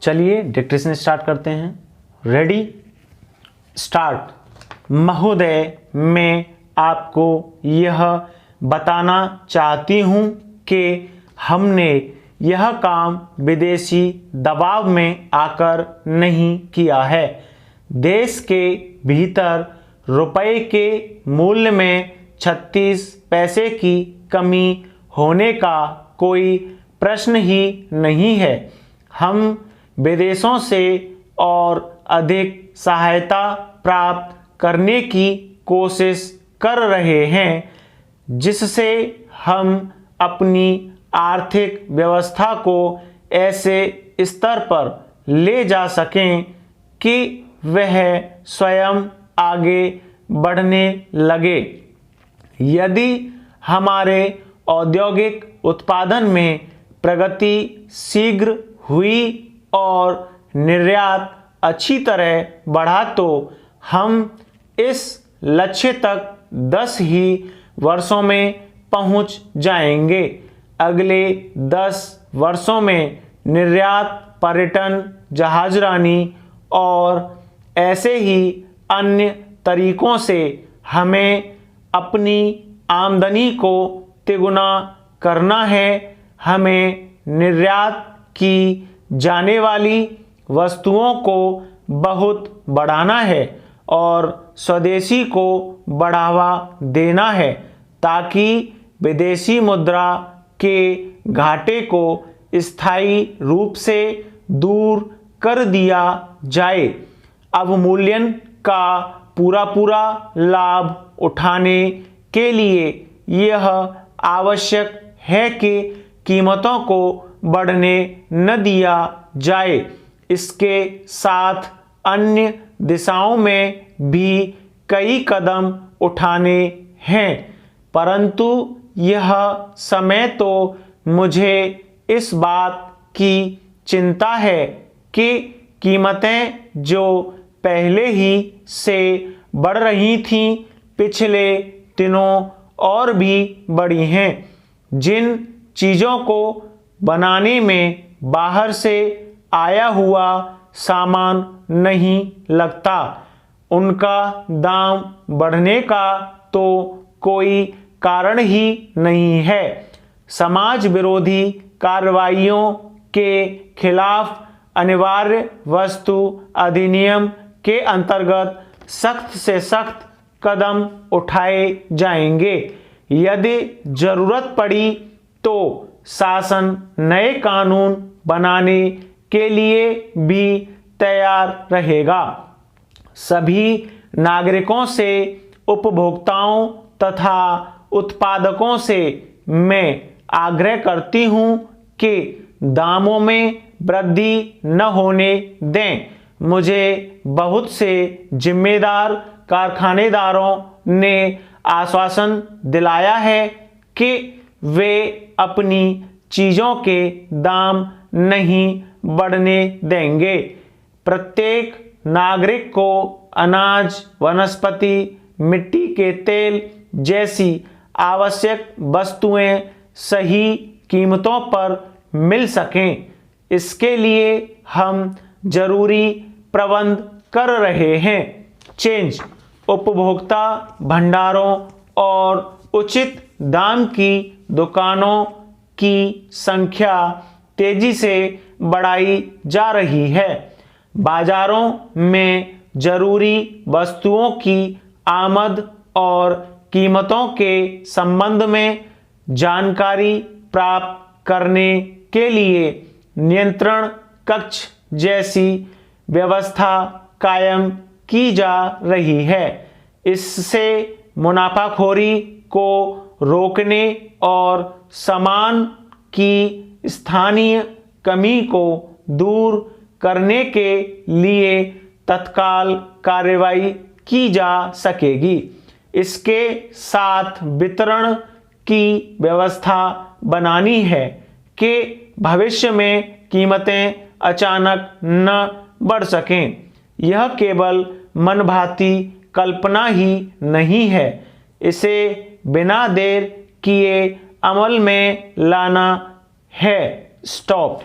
चलिए dictation start करते हैं। Ready, start. महोदय, मैं आपको यह बताना चाहती हूँ कि हमने यह काम विदेशी दबाव में आकर नहीं किया है। देश के भीतर रुपए के मूल्य में 36 पैसे की कमी होने का कोई प्रश्न ही नहीं है। हम विदेशों से और अधिक सहायता प्राप्त करने की कोशिश कर रहे हैं, जिससे हम अपनी आर्थिक व्यवस्था को ऐसे स्तर पर ले जा सकें कि वह स्वयं आगे बढ़ने लगे। यदि हमारे औद्योगिक उत्पादन में प्रगति शीघ्र हुई और निर्यात अच्छी तरह बढ़ा तो हम इस लक्ष्य तक 10 ही वर्षों में पहुंच जाएंगे। अगले 10 वर्षों में निर्यात, पर्यटन, जहाजरानी और ऐसे ही अन्य तरीकों से हमें अपनी आमदनी को तिगुना करना है। हमें निर्यात की जाने वाली वस्तुओं को बहुत बढ़ाना है और स्वदेशी को बढ़ावा देना है, ताकि विदेशी मुद्रा के घाटे को स्थायी रूप से दूर कर दिया जाए। अवमूल्यन का पूरा लाभ उठाने के लिए यह आवश्यक है कि कीमतों को बढ़ने न दिया जाए। इसके साथ अन्य दिशाओं में भी कई कदम उठाने हैं, परंतु यह समय तो मुझे इस बात की चिंता है कि कीमतें जो पहले ही से बढ़ रही थीं, पिछले दिनों और भी बढ़ी हैं। जिन चीज़ों को बनाने में बाहर से आया हुआ सामान नहीं लगता, उनका दाम बढ़ने का तो कोई कारण ही नहीं है। समाज विरोधी कार्रवाइयों के खिलाफ अनिवार्य वस्तु अधिनियम के अंतर्गत सख्त से सख्त कदम उठाए जाएंगे। यदि जरूरत पड़ी तो शासन नए कानून बनाने के लिए भी तैयार रहेगा। सभी नागरिकों से, उपभोक्ताओं तथा उत्पादकों से मैं आग्रह करती हूं कि दामों में वृद्धि न होने दें। मुझे बहुत से जिम्मेदार कारखानेदारों ने आश्वासन दिलाया है कि वे अपनी चीज़ों के दाम नहीं बढ़ने देंगे। प्रत्येक नागरिक को अनाज, वनस्पति, मिट्टी के तेल जैसी आवश्यक वस्तुएं सही कीमतों पर मिल सकें, इसके लिए हम जरूरी प्रबंध कर रहे हैं। चेंज, उपभोक्ता भंडारों और उचित दाम की दुकानों की संख्या तेजी से बढ़ाई जा रही है। बाजारों में जरूरी वस्तुओं की आमद और कीमतों के संबंध में जानकारी प्राप्त करने के लिए नियंत्रण कक्ष जैसी व्यवस्था कायम की जा रही है। इससे मुनाफाखोरी को रोकने और सामान की स्थानीय कमी को दूर करने के लिए तत्काल कार्रवाई की जा सकेगी। इसके साथ वितरण की व्यवस्था बनानी है कि भविष्य में कीमतें अचानक न बढ़ सकें। यह केवल मनभाती कल्पना ही नहीं है, इसे बिना देर किए अमल में लाना है। स्टॉप।